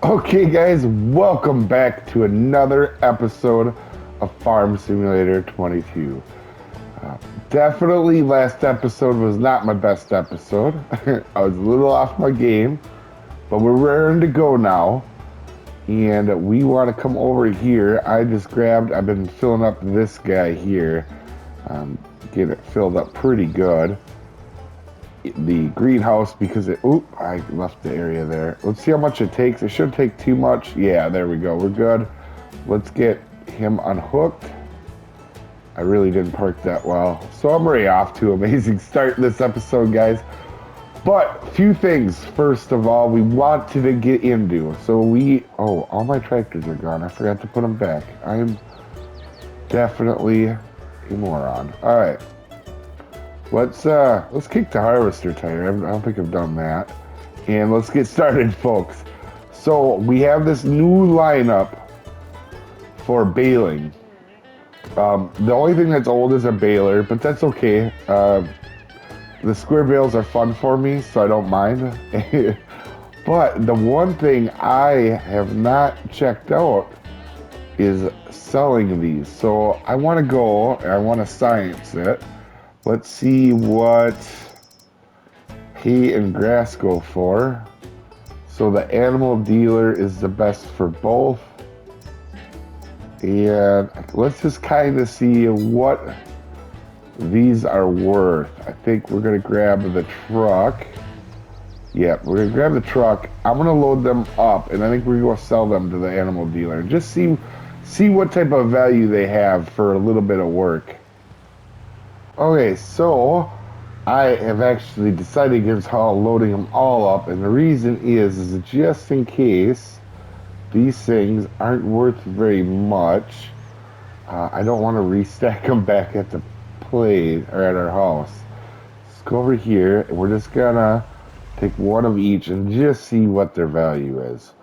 Okay, guys, welcome back to another episode of Farm Simulator 22. Uh, Definitely, last episode was not my best episode. I was a little off my game, but we're raring to go now. And we want to come over here. I've been filling up this guy here, get it filled up pretty good. The greenhouse because I left the area there. Let's see how much it takes. It shouldn't take too much. Yeah, there we go. We're good. Let's get him unhooked. I really didn't park that well. So I'm already off to an amazing start this episode, guys. But few things. First of all, we wanted to get into. All my tractors are gone. I forgot to put them back. I'm definitely a moron. All right. Let's kick the harvester tire. I don't think I've done that. And let's get started, folks. So we have this new lineup for baling. The only thing that's old is a baler, but that's okay. The square bales are fun for me, so I don't mind. But the one thing I have not checked out is selling these. So I want to go and I want to science it. Let's see what hay and grass go for. So the animal dealer is the best for both. And let's just kind of see what these are worth. I think we're going to grab the truck. Yep, we're going to grab the truck. I'm going to load them up, and I think we're going to sell them to the animal dealer. Just see what type of value they have for a little bit of work. Okay, so I have actually decided against loading them all up, and the reason is just in case these things aren't worth very much. I don't want to restack them back at the place or at our house. Let's go over here, and we're just gonna take one of each and just see what their value is.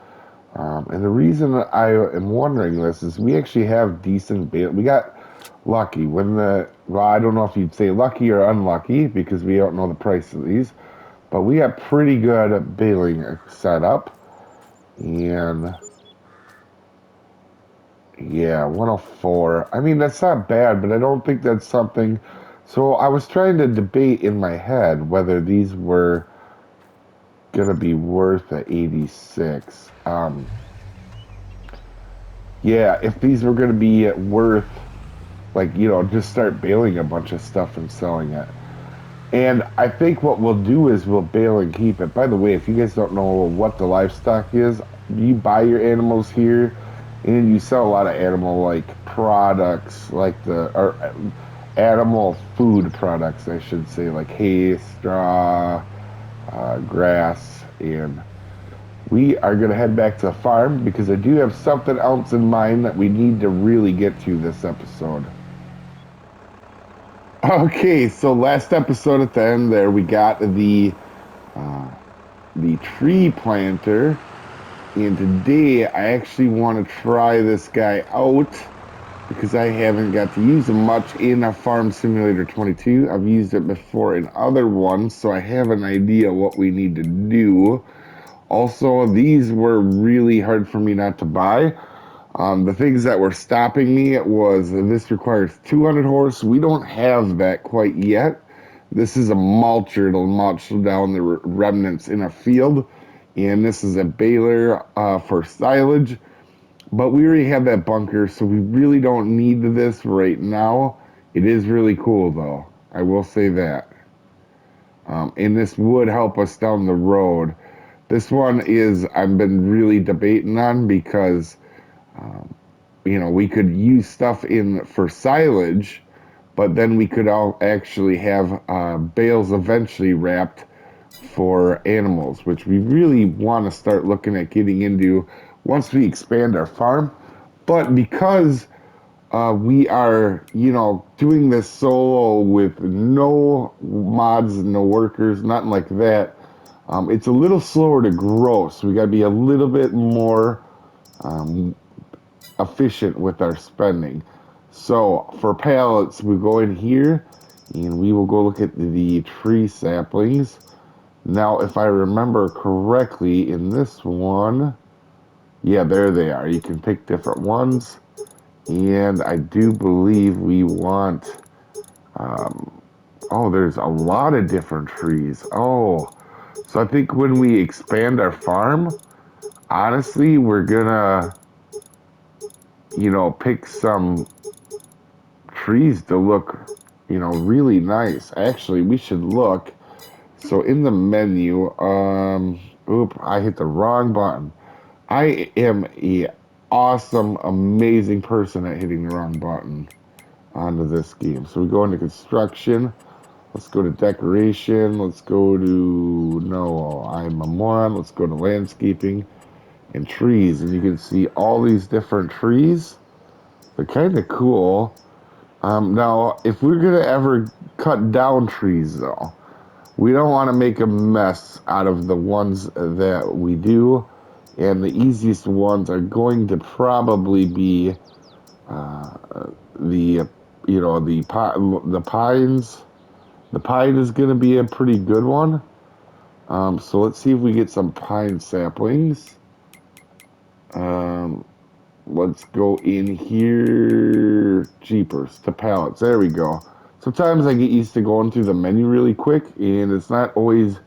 And the reason I am wondering this is we actually have decent bail. We got lucky I don't know if you'd say lucky or unlucky because we don't know the price of these, but we got pretty good baling set up. And yeah, 104. I mean, that's not bad, but I don't think that's something. So I was trying to debate in my head whether these were gonna be worth a 86. Yeah, if these were gonna be worth, just start baling a bunch of stuff and selling it. And I think what we'll do is we'll bale and keep it. By the way, if you guys don't know what the livestock is, you buy your animals here, and you sell a lot of animal products, or animal food products, I should say, like hay, straw, grass, and we are going to head back to the farm because I do have something else in mind that we need to really get to this episode. Okay, so last episode at the end there, we got the tree planter, and today I actually want to try this guy out because I haven't got to use him much in a Farm Simulator 22. I've used it before in other ones, so I have an idea what we need to do. Also, these were really hard for me not to buy. The things that were stopping me was this requires 200 horse. We don't have that quite yet. This is a mulcher. It'll mulch down the remnants in a field. And this is a baler for silage. But we already have that bunker, so we really don't need this right now. It is really cool, though. I will say that. And this would help us down the road. This one I've been really debating on because we could use stuff in for silage, but then we could all actually have bales eventually wrapped for animals, which we really want to start looking at getting into once we expand our farm. But because we are, doing this solo with no mods, no workers, nothing like that, it's a little slower to grow, so we got to be a little bit more efficient with our spending. So for pallets, we go in here and we will go look at the tree saplings. Now, if I remember correctly, in this one, Yeah, there they are. You can pick different ones. And I do believe we want, oh, there's a lot of different trees. Oh, so I think when we expand our farm, honestly, we're gonna, pick some trees to look, really nice. Actually, we should look. So in the menu, oop, I hit the wrong button. I am a awesome, amazing person at hitting the wrong button onto this game. So we go into construction. Let's go to decoration. Let's go to, no, I'm a moron. Let's go to landscaping and trees. And you can see all these different trees. They're kind of cool. Now, if we're going to ever cut down trees, though, we don't want to make a mess out of the ones that we do. And the easiest ones are going to probably be the, the pines. The pine is going to be a pretty good one. So let's see if we get some pine saplings. Let's go in here. Jeepers, to pallets. There we go. Sometimes I get used to going through the menu really quick, and it's not always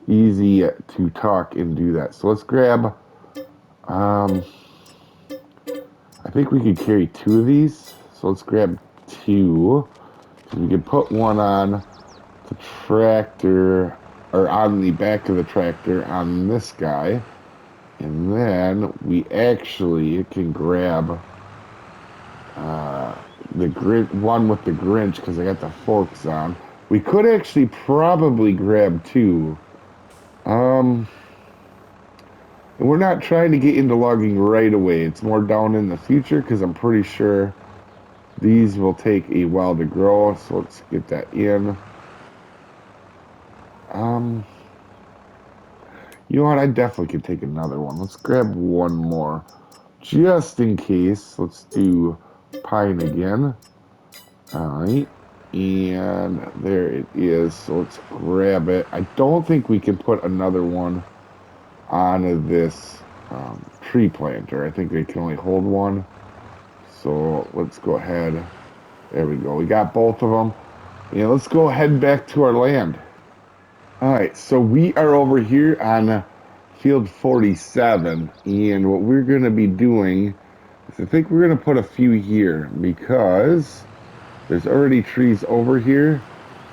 easy to talk and do that. So let's grab, I think we could carry 2 of these. So let's grab 2. We can put one on the tractor, or on the back of the tractor on this guy. And then we actually can grab the one with the Grinch because I got the forks on. We could actually probably grab 2. And we're not trying to get into logging right away. It's more down in the future because I'm pretty sure these will take a while to grow. So let's get that in. You know what? I definitely could take another one. Let's grab one more. Just in case. Let's do pine again. Alright. And there it is. So let's grab it. I don't think we can put another one on this tree planter. I think they can only hold one. So let's go ahead. There we go. We got both of them. And let's go ahead back to our land. Alright, so we are over here on field 47, and what we're going to be doing is I think we're going to put a few here because there's already trees over here,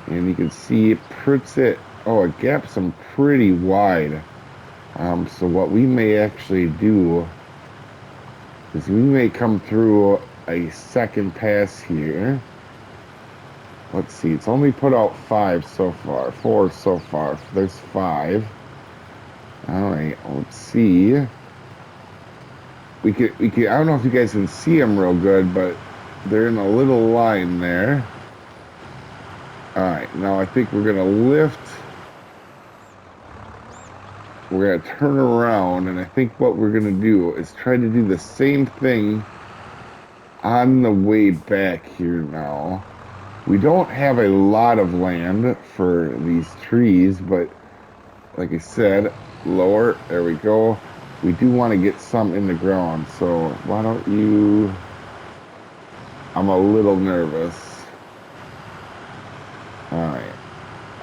and you can see it puts it, oh, it gaps them pretty wide. So what we may actually do is we may come through a second pass here. Let's see, it's only put out 5 so far, 4 so far. There's 5. Alright, let's see. We could, I don't know if you guys can see them real good, but they're in a little line there. Alright, now I think we're gonna lift. We're gonna turn around, and I think what we're gonna do is try to do the same thing on the way back here now. We don't have a lot of land for these trees, but like I said, lower, there we go. We do want to get some in the ground, so why don't you, I'm a little nervous. Alright,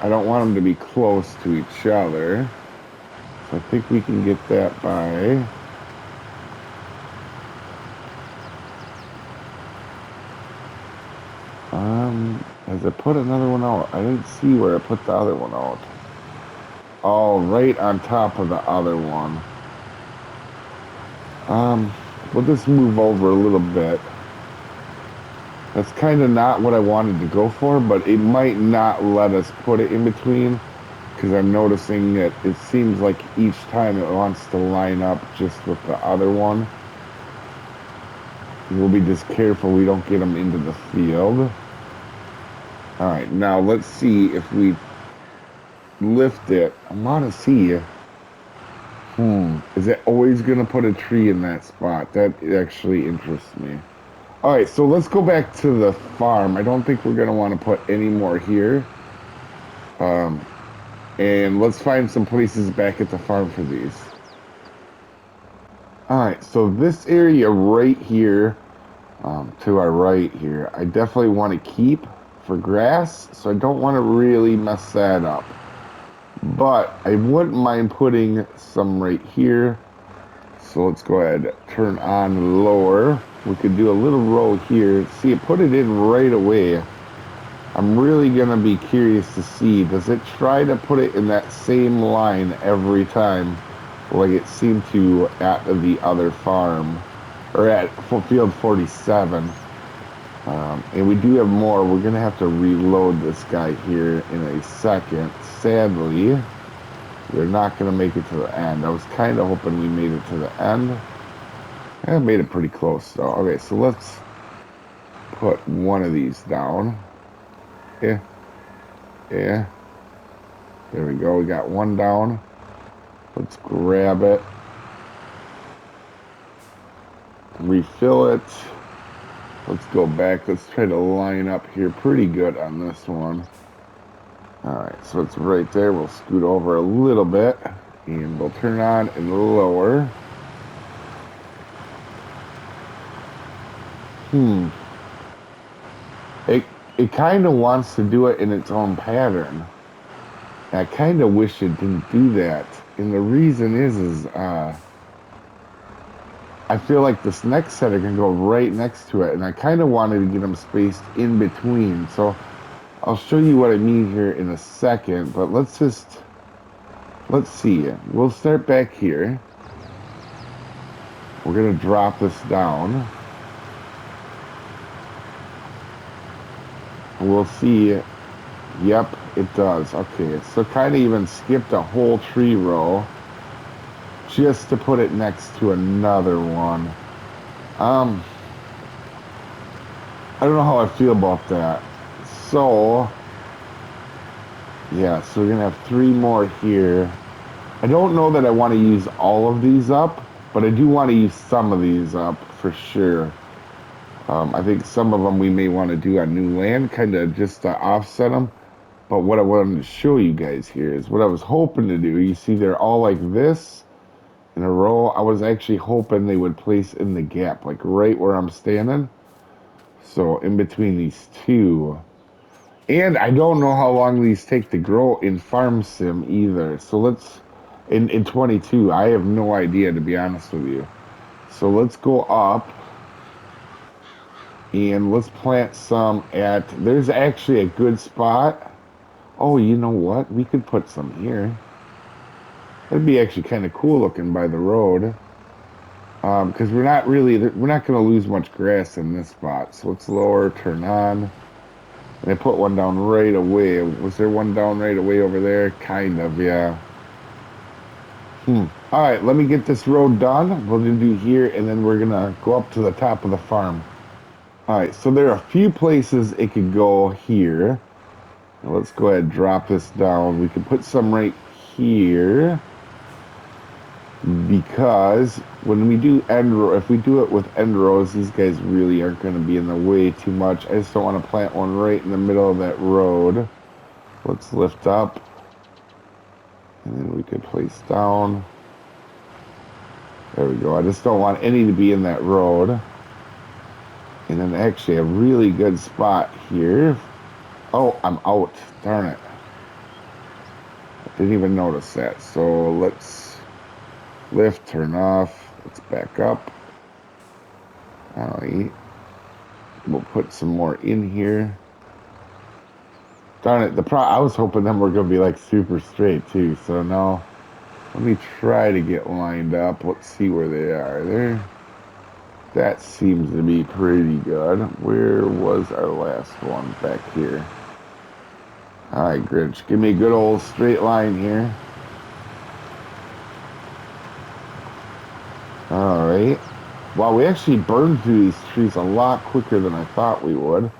I don't want them to be close to each other, so I think we can get that by, has it put another one out? I didn't see where it put the other one out. Oh, right on top of the other one. We'll just move over a little bit. That's kind of not what I wanted to go for, but it might not let us put it in between because I'm noticing that it seems like each time it wants to line up just with the other one. We'll be just careful we don't get them into the field. Alright, now let's see if we lift it. I want to see. Is it always going to put a tree in that spot? That actually interests me. Alright, so let's go back to the farm. I don't think we're going to want to put any more here. And let's find some places back at the farm for these. All right, so this area right here, to our right here, I definitely want to keep for grass, so I don't want to really mess that up. But I wouldn't mind putting some right here. So let's go ahead, turn on lower. We could do a little row here. See, it put it in right away. I'm really gonna be curious to see, does it try to put it in that same line every time, like it seemed to at the other farm, or at field 47. And we do have more. We're gonna have to reload this guy here in a second. Sadly, we're not gonna make it to the end. I was kind of hoping we made it to the end. I made it pretty close though. Okay, so let's put one of these down. Yeah, yeah. There we go. We got one down. Let's grab it. Refill it. Let's go back. Let's try to line up here pretty good on this one. Alright, so it's right there. We'll scoot over a little bit. And we'll turn on and lower. It kind of wants to do it in its own pattern. I kind of wish it didn't do that. And the reason is I feel like this next set can go right next to it, and I kind of wanted to get them spaced in between. So I'll show you what I mean here in a second, but let's see. We'll start back here. We're gonna drop this down. We'll see. Yep, it does. Okay, so kind of even skipped a whole tree row just to put it next to another one. I don't know how I feel about that. So, yeah, so we're gonna have 3 more here. I don't know that I want to use all of these up, but I do want to use some of these up for sure. I think some of them we may want to do on new land, kind of just to offset them. But what I wanted to show you guys here is what I was hoping to do. You see they're all like this in a row. I was actually hoping they would place in the gap, like right where I'm standing. So in between these two. And I don't know how long these take to grow in Farm Sim either. So let's, in 22, I have no idea, to be honest with you. So let's go up. And let's plant some at, there's actually a good spot. Oh, you know what? We could put some here. That'd be actually kind of cool looking by the road. Because we're not going to lose much grass in this spot. So let's lower, turn on. And I put one down right away. Was there one down right away over there? Kind of, yeah. All right, let me get this road done. We'll do here, and then we're going to go up to the top of the farm. All right, so there are a few places it could go here. Now let's go ahead and drop this down. We can put some right here because when we do end row, if we do it with end rows, these guys really aren't going to be in the way too much. I just don't want to plant one right in the middle of that road. Let's lift up, and then we could place down. There we go. I just don't want any to be in that road. And then actually a really good spot here. Oh, I'm out. Darn it. I didn't even notice that. So let's lift, turn off. Let's back up. All right. We'll put some more in here. Darn it. I was hoping them were going to be like super straight too. So now let me try to get lined up. Let's see where they are. There. That seems to be pretty good. Where was our last one? Back here. All right, Grinch. Give me a good old straight line here. All right. Wow, we actually burned through these trees a lot quicker than I thought we would.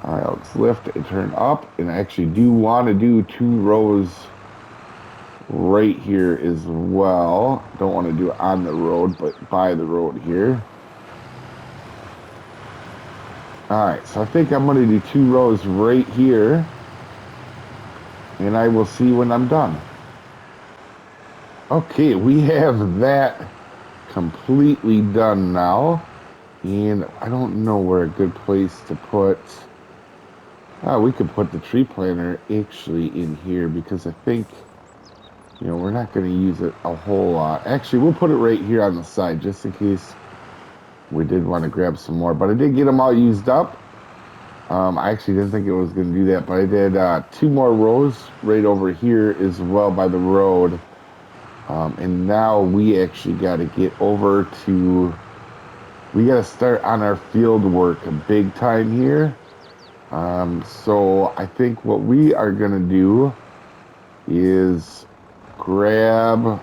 All right, let's lift and turn up. And I actually do want to do 2 rows right here as well. Don't want to do it on the road, but by the road here. All right, so I think I'm going to do 2 rows right here, and I will see when I'm done. Okay, we have that completely done now. And I don't know where a good place to put... Oh, we could put the tree planter actually in here because I think, you know, we're not going to use it a whole lot. Actually, we'll put it right here on the side just in case we did want to grab some more. But I did get them all used up. I actually didn't think it was going to do that, but I did 2 more rows right over here as well by the road. And now we actually got to get over to... We got to start on our field work big time here. So I think what we are going to do is grab...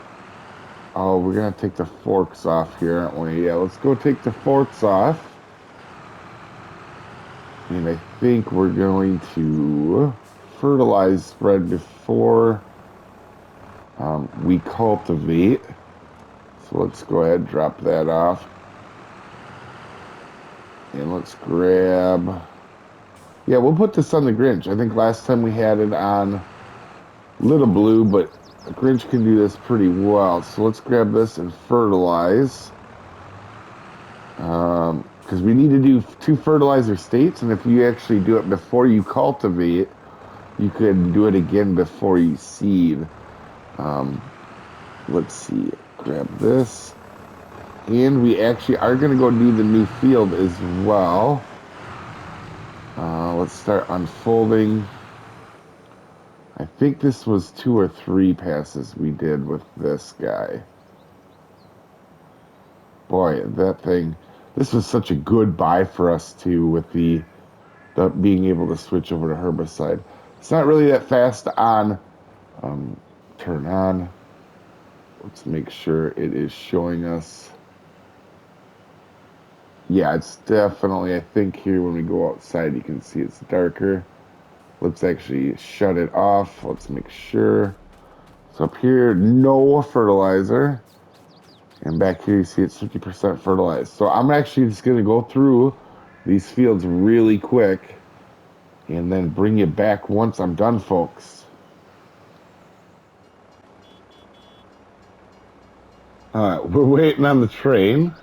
Oh, we're going to take the forks off here, aren't we? Yeah, let's go take the forks off. And I think we're going to fertilize spread before we cultivate. So let's go ahead and drop that off. And let's grab... Yeah, we'll put this on the Grinch. I think last time we had it on Little Blue, but the Grinch can do this pretty well. So let's grab this and fertilize. Because we need to do 2 fertilizer states, and if you actually do it before you cultivate, you could do it again before you seed. Let's see, grab this. And we actually are going to go do the new field as well. Let's start unfolding. I think this was 2 or 3 passes we did with this guy. Boy, that thing... This was such a good buy for us, too, with the being able to switch over to herbicide. It's not really that fast on. Turn on. Let's make sure it is showing us. Yeah, it's definitely, I think here when we go outside, you can see it's darker. Let's actually shut it off. Let's make sure. So up here, no fertilizer. And back here, you see it's 50% fertilized. So I'm actually just going to go through these fields really quick and then bring you back once I'm done, folks. All right, we're waiting on the train.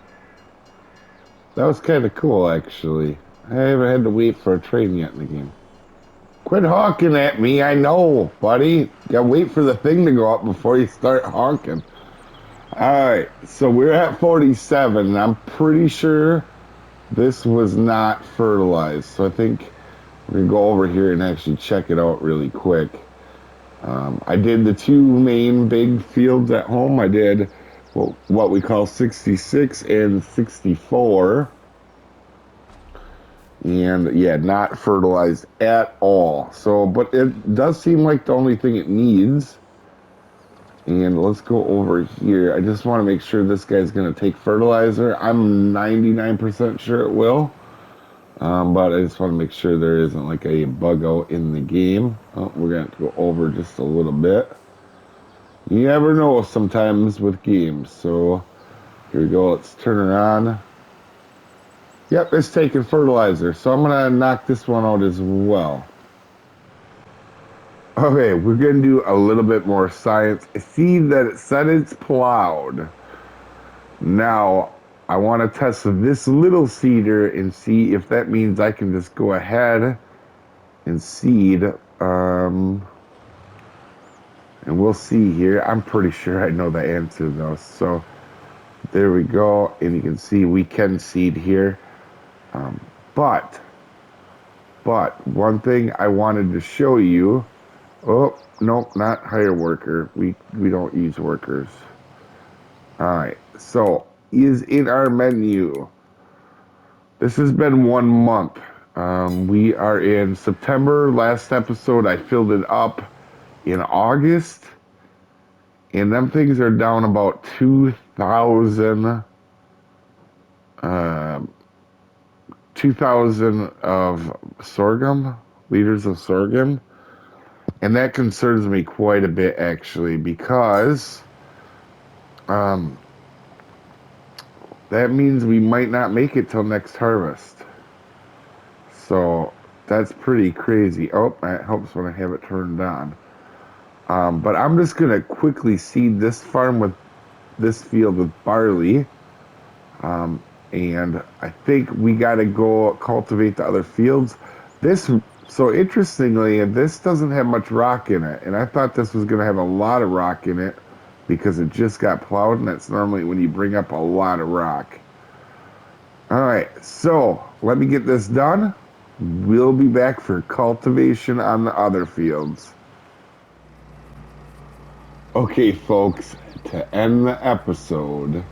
That was kind of cool, actually. I haven't had to wait for a train yet in the game. Quit honking at me, I know, buddy. Gotta wait for the thing to go up before you start honking. Alright, so we're at 47, and I'm pretty sure this was not fertilized. So I think we're gonna go over here and actually check it out really quick. I did the 2 main big fields at home. I did what we call 66 and 64. And yeah, not fertilized at all. So, but it does seem like the only thing it needs. And let's go over here. I just want to make sure this guy's going to take fertilizer. I'm 99% sure it will. But I just want to make sure there isn't like a bug out in the game. Oh, we're going to have to go over just a little bit. You never know sometimes with games. So here we go. Let's turn it on. Yep, it's taking fertilizer. So I'm going to knock this one out as well. Okay, we're going to do a little bit more science. I see that it said it's plowed. Now, I want to test this little seeder and see if that means I can just go ahead and seed. And we'll see here. I'm pretty sure I know the answer, though. So, there we go. And you can see we can seed here. But one thing I wanted to show you... Oh, nope, not hire worker. We don't use workers. Alright, so is in our menu. This has been 1 month. We are in September. Last episode I filled it up in August. And them things are down about 2,000 of sorghum, liters of sorghum. And that concerns me quite a bit, actually, because that means we might not make it till next harvest. So that's pretty crazy. Oh, that helps when I have it turned on. But I'm just going to quickly seed this farm with this field with barley. And I think we got to go cultivate the other fields. So interestingly, this doesn't have much rock in it, and I thought this was going to have a lot of rock in it because it just got plowed, and that's normally when you bring up a lot of rock. All right, so let me get this done. We'll be back for cultivation on the other fields. Okay, folks, to end the episode,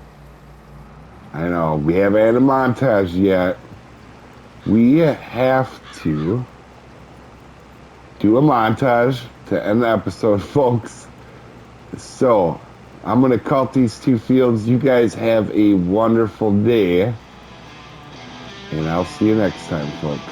I know we haven't had a montage yet. We have to do a montage to end the episode, folks. So I'm going to cult these two fields. You guys have a wonderful day. And I'll see you next time, folks.